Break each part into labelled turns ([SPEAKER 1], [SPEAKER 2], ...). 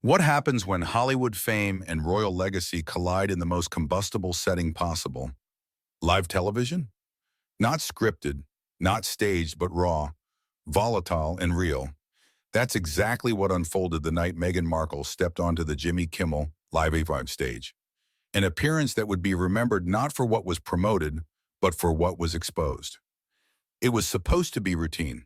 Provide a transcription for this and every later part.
[SPEAKER 1] What happens when Hollywood fame and royal legacy collide in the most combustible setting possible? Live television? Not scripted, not staged, but raw, volatile, and real. That's exactly what unfolded the night Meghan Markle stepped onto the Jimmy Kimmel Live AV stage. An appearance that would be remembered not for what was promoted, but for what was exposed. It was supposed to be routine.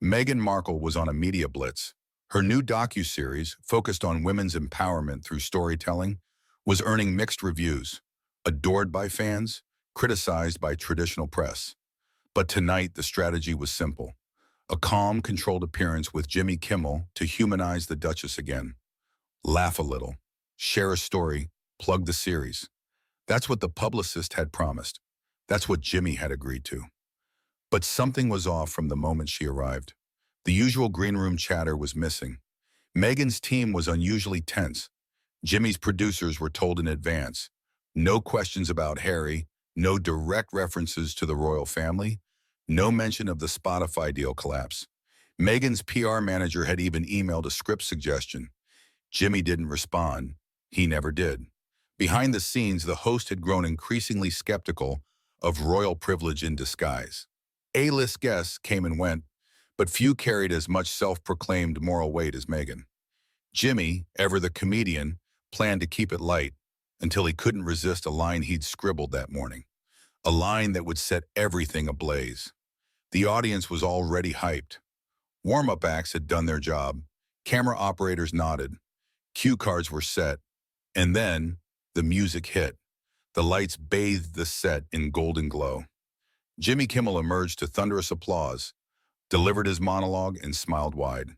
[SPEAKER 1] Meghan Markle was on a media blitz. Her new docuseries, focused on women's empowerment through storytelling, was earning mixed reviews, adored by fans, criticized by traditional press. But tonight, the strategy was simple. A calm, controlled appearance with Jimmy Kimmel to humanize the Duchess again. Laugh a little, share a story, plug the series. That's what the publicist had promised. That's what Jimmy had agreed to. But something was off from the moment she arrived. The usual green room chatter was missing. Meghan's team was unusually tense. Jimmy's producers were told in advance. No questions about Harry, no direct references to the royal family, no mention of the Spotify deal collapse. Meghan's PR manager had even emailed a script suggestion. Jimmy didn't respond. He never did. Behind the scenes, the host had grown increasingly skeptical of royal privilege in disguise. A-list guests came and went, but few carried as much self-proclaimed moral weight as Meghan. Jimmy, ever the comedian, planned to keep it light until he couldn't resist a line he'd scribbled that morning, a line that would set everything ablaze. The audience was already hyped. Warm-up acts had done their job, camera operators nodded, cue cards were set, and then the music hit. The lights bathed the set in golden glow. Jimmy Kimmel emerged to thunderous applause, delivered his monologue, and smiled wide.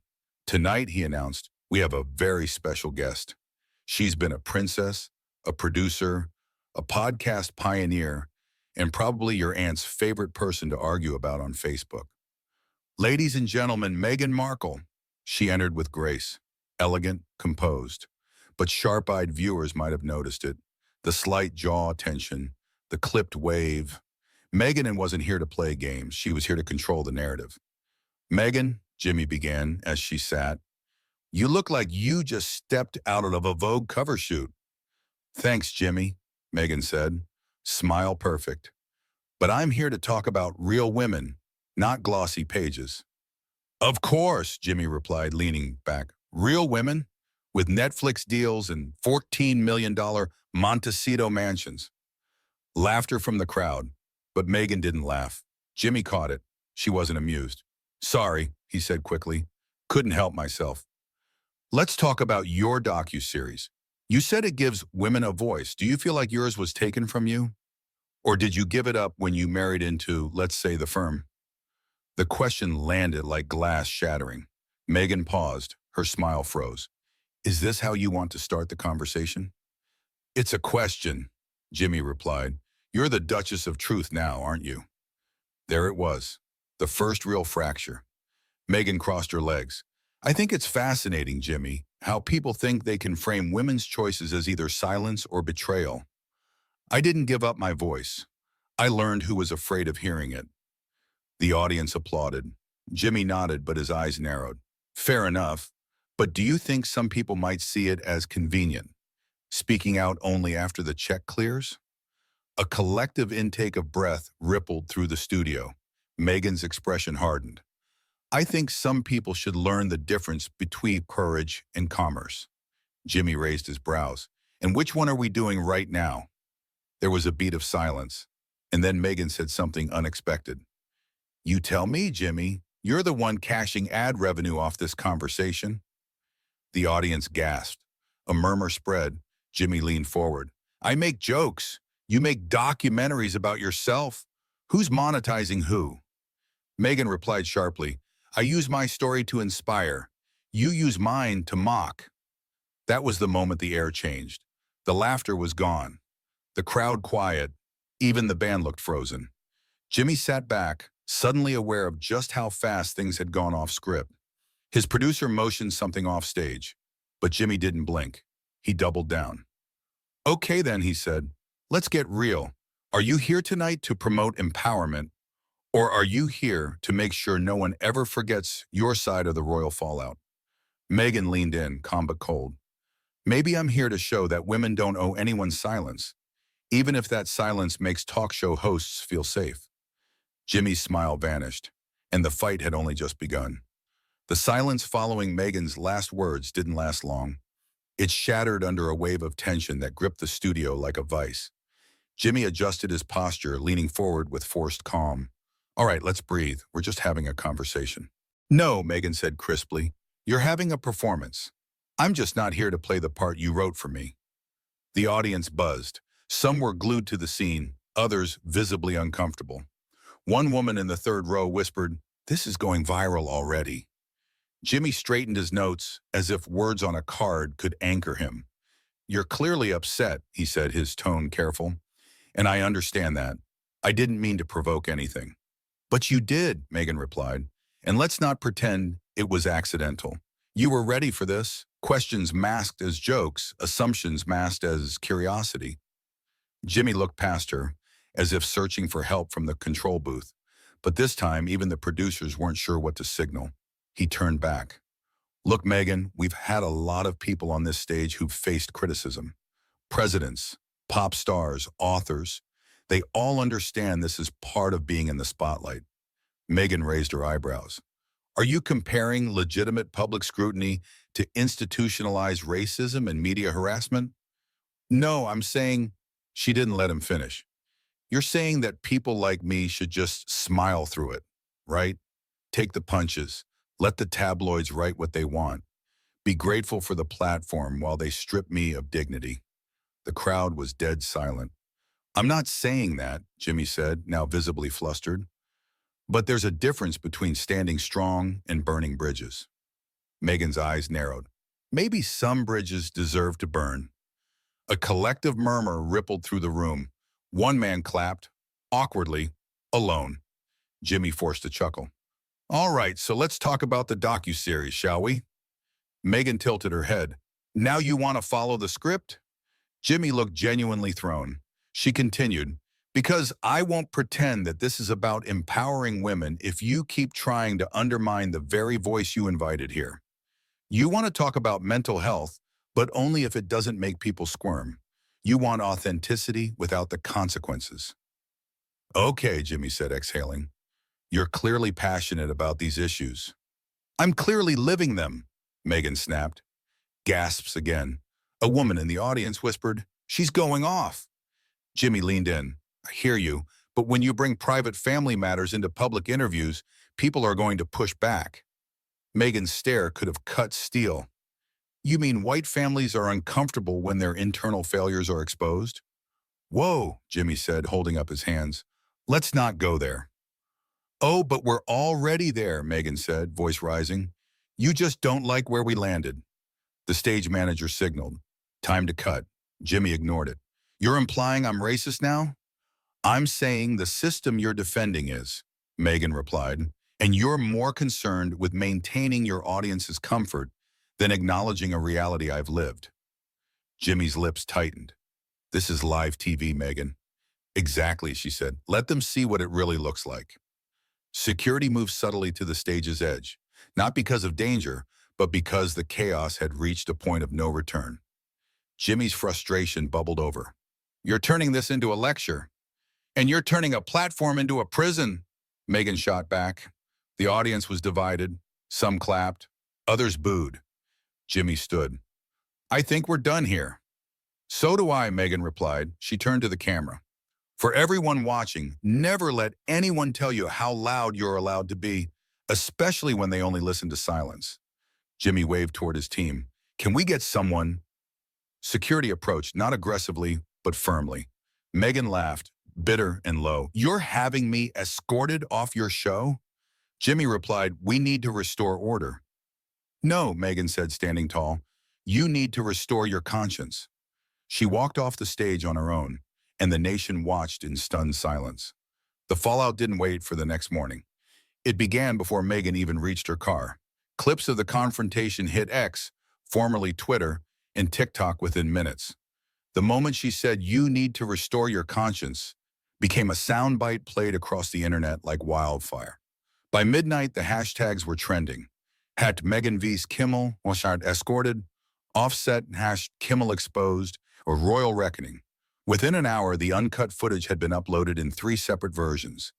[SPEAKER 1] Tonight, he announced, we have a very special guest. She's been a princess, a producer, a podcast pioneer, and probably your aunt's favorite person to argue about on Facebook. Ladies and gentlemen, Meghan Markle. She entered with grace, elegant, composed. But sharp-eyed viewers might have noticed it. The slight jaw tension, the clipped wave. Meghan wasn't here to play games. She was here to control the narrative. Meghan, Jimmy began as she sat, you look like you just stepped out of a Vogue cover shoot. Thanks, Jimmy, Meghan said, smile perfect. But I'm here to talk about real women, not glossy pages. Of course, Jimmy replied, leaning back. Real women with Netflix deals and $14 million Montecito mansions. Laughter from the crowd, but Meghan didn't laugh. Jimmy caught it. She wasn't amused. Sorry, he said quickly. Couldn't help myself. Let's talk about your docuseries. You said it gives women a voice. Do you feel like yours was taken from you? Or did you give it up when you married into, let's say, the firm? The question landed like glass shattering. Meghan paused. Her smile froze. Is this how you want to start the conversation? It's a question, Jimmy replied. You're the Duchess of Truth now, aren't you? There it was. The first real fracture. Meghan crossed her legs. I think it's fascinating, Jimmy, how people think they can frame women's choices as either silence or betrayal. I didn't give up my voice. I learned who was afraid of hearing it. The audience applauded. Jimmy nodded, but his eyes narrowed. Fair enough, but do you think some people might see it as convenient, speaking out only after the check clears? A collective intake of breath rippled through the studio. Meghan's expression hardened. I think some people should learn the difference between courage and commerce. Jimmy raised his brows. And which one are we doing right now? There was a beat of silence, and then Meghan said something unexpected. You tell me, Jimmy. You're the one cashing ad revenue off this conversation. The audience gasped. A murmur spread. Jimmy leaned forward. I make jokes. You make documentaries about yourself. Who's monetizing who? Meghan replied sharply. I use my story to inspire. You use mine to mock. That was the moment the air changed. The laughter was gone. The crowd quiet. Even the band looked frozen. Jimmy sat back, suddenly aware of just how fast things had gone off script. His producer motioned something off stage, but Jimmy didn't blink. He doubled down. Okay then, he said. Let's get real. Are you here tonight to promote empowerment? Or are you here to make sure no one ever forgets your side of the royal fallout? Meghan leaned in, calm but cold. Maybe I'm here to show that women don't owe anyone silence, even if that silence makes talk show hosts feel safe. Jimmy's smile vanished, and the fight had only just begun. The silence following Meghan's last words didn't last long. It shattered under a wave of tension that gripped the studio like a vice. Jimmy adjusted his posture, leaning forward with forced calm. All right, let's breathe. We're just having a conversation. No, Meghan said crisply. You're having a performance. I'm just not here to play the part you wrote for me. The audience buzzed. Some were glued to the scene, others visibly uncomfortable. One woman in the third row whispered, "This is going viral already." Jimmy straightened his notes as if words on a card could anchor him. You're clearly upset, he said, his tone careful. And I understand that. I didn't mean to provoke anything. But you did, Meghan replied. And let's not pretend it was accidental. You were ready for this. Questions masked as jokes, assumptions masked as curiosity. Jimmy looked past her, as if searching for help from the control booth. But this time, even the producers weren't sure what to signal. He turned back. Look, Meghan, we've had a lot of people on this stage who've faced criticism. Presidents, pop stars, authors. They all understand this is part of being in the spotlight. Meghan raised her eyebrows. Are you comparing legitimate public scrutiny to institutionalized racism and media harassment? No, I'm saying she didn't let him finish. You're saying that people like me should just smile through it, right? Take the punches. Let the tabloids write what they want. Be grateful for the platform while they strip me of dignity. The crowd was dead silent. I'm not saying that, Jimmy said, now visibly flustered. But there's a difference between standing strong and burning bridges. Meghan's eyes narrowed. Maybe some bridges deserve to burn. A collective murmur rippled through the room. One man clapped, awkwardly, alone. Jimmy forced a chuckle. All right, so let's talk about the docuseries, shall we? Meghan tilted her head. Now you want to follow the script? Jimmy looked genuinely thrown. She continued, because I won't pretend that this is about empowering women if you keep trying to undermine the very voice you invited here. You want to talk about mental health, but only if it doesn't make people squirm. You want authenticity without the consequences. Okay, Jimmy said, exhaling. You're clearly passionate about these issues. I'm clearly living them, Meghan snapped. Gasps again. A woman in the audience whispered, she's going off. Jimmy leaned in. I hear you, but when you bring private family matters into public interviews, people are going to push back. Meghan's stare could have cut steel. You mean white families are uncomfortable when their internal failures are exposed? Whoa, Jimmy said, holding up his hands. Let's not go there. Oh, but we're already there, Meghan said, voice rising. You just don't like where we landed. The stage manager signaled. Time to cut. Jimmy ignored it. You're implying I'm racist now? I'm saying the system you're defending is, Meghan replied, and you're more concerned with maintaining your audience's comfort than acknowledging a reality I've lived. Jimmy's lips tightened. This is live TV, Meghan. Exactly, she said. Let them see what it really looks like. Security moved subtly to the stage's edge, not because of danger, but because the chaos had reached a point of no return. Jimmy's frustration bubbled over. You're turning this into a lecture. And you're turning a platform into a prison, Meghan shot back. The audience was divided. Some clapped. Others booed. Jimmy stood. I think we're done here. So do I, Meghan replied. She turned to the camera. For everyone watching, never let anyone tell you how loud you're allowed to be, especially when they only listen to silence. Jimmy waved toward his team. Can we get someone? Security approached, not aggressively, but firmly. Meghan laughed, bitter and low. You're having me escorted off your show? Jimmy replied, we need to restore order. No, Meghan said, standing tall. You need to restore your conscience. She walked off the stage on her own, and the nation watched in stunned silence. The fallout didn't wait for the next morning. It began before Meghan even reached her car. Clips of the confrontation hit X, formerly Twitter, and TikTok within minutes. The moment she said, you need to restore your conscience, became a soundbite played across the internet like wildfire. By midnight, the hashtags were trending. Hat Meghan vs. Kimmel was escorted, Offset hashed Kimmel exposed or Royal Reckoning. Within an hour, the uncut footage had been uploaded in 3 separate versions,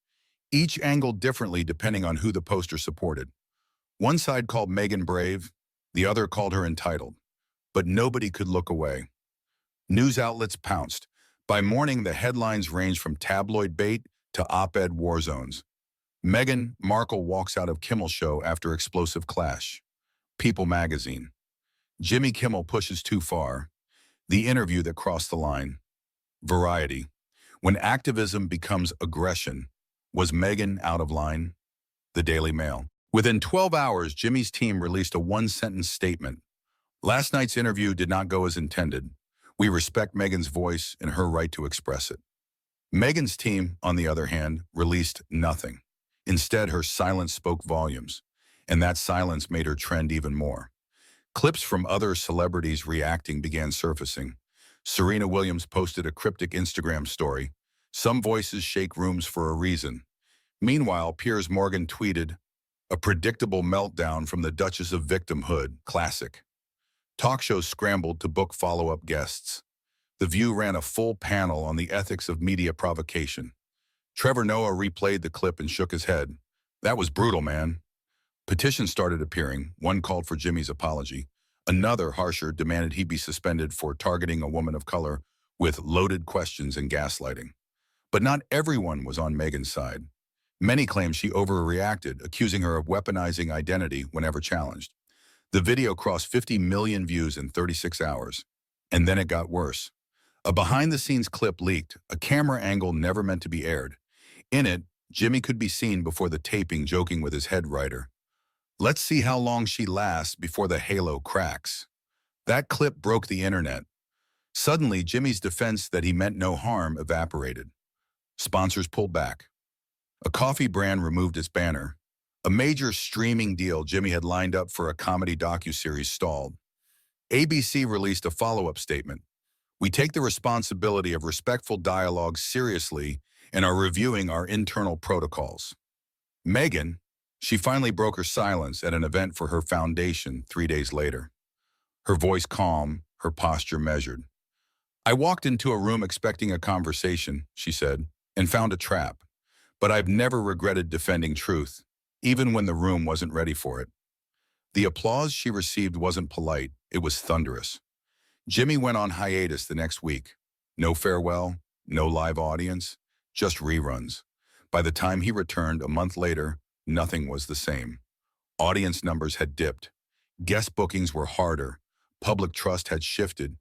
[SPEAKER 1] each angled differently depending on who the poster supported. One side called Meghan brave, the other called her entitled. But nobody could look away. News outlets pounced. By morning, the headlines ranged from tabloid bait to op-ed war zones. Meghan Markle walks out of Kimmel show after explosive clash. People magazine. Jimmy Kimmel pushes too far. The interview that crossed the line. Variety. When activism becomes aggression, was Meghan out of line? The Daily Mail. Within 12 hours, Jimmy's team released a one-sentence statement. Last night's interview did not go as intended. We respect Meghan's voice and her right to express it. Meghan's team, on the other hand, released nothing. Instead, her silence spoke volumes, and that silence made her trend even more. Clips from other celebrities reacting began surfacing. Serena Williams posted a cryptic Instagram story. Some voices shake rooms for a reason. Meanwhile, Piers Morgan tweeted, a predictable meltdown from the Duchess of Victimhood, classic. Talk shows scrambled to book follow-up guests. The View ran a full panel on the ethics of media provocation. Trevor Noah replayed the clip and shook his head. That was brutal, man. Petitions started appearing. One called for Jimmy's apology. Another, harsher, demanded he be suspended for targeting a woman of color with loaded questions and gaslighting. But not everyone was on Meghan's side. Many claimed she overreacted, accusing her of weaponizing identity whenever challenged. The video crossed 50 million views in 36 hours. And then it got worse. A behind-the-scenes clip leaked, a camera angle never meant to be aired. In it, Jimmy could be seen before the taping joking with his head writer. Let's see how long she lasts before the halo cracks. That clip broke the internet. Suddenly, Jimmy's defense that he meant no harm evaporated. Sponsors pulled back. A coffee brand removed its banner. A major streaming deal Jimmy had lined up for a comedy docuseries stalled. ABC released a follow-up statement. We take the responsibility of respectful dialogue seriously and are reviewing our internal protocols. Meghan, she finally broke her silence at an event for her foundation 3 days later. Her voice calm, her posture measured. I walked into a room expecting a conversation, she said, and found a trap. But I've never regretted defending truth, even when the room wasn't ready for it. The applause she received wasn't polite, it was thunderous. Jimmy went on hiatus the next week. No farewell, no live audience, just reruns. By the time he returned a month later, nothing was the same. Audience numbers had dipped. Guest bookings were harder. Public trust had shifted.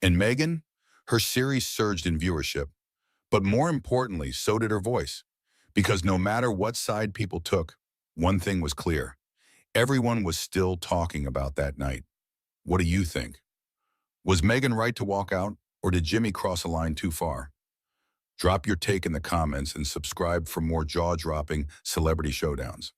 [SPEAKER 1] And Meghan? Her series surged in viewership. But more importantly, so did her voice. Because no matter what side people took, one thing was clear. Everyone was still talking about that night. What do you think? Was Meghan right to walk out, or did Jimmy cross a line too far? Drop your take in the comments and subscribe for more jaw-dropping celebrity showdowns.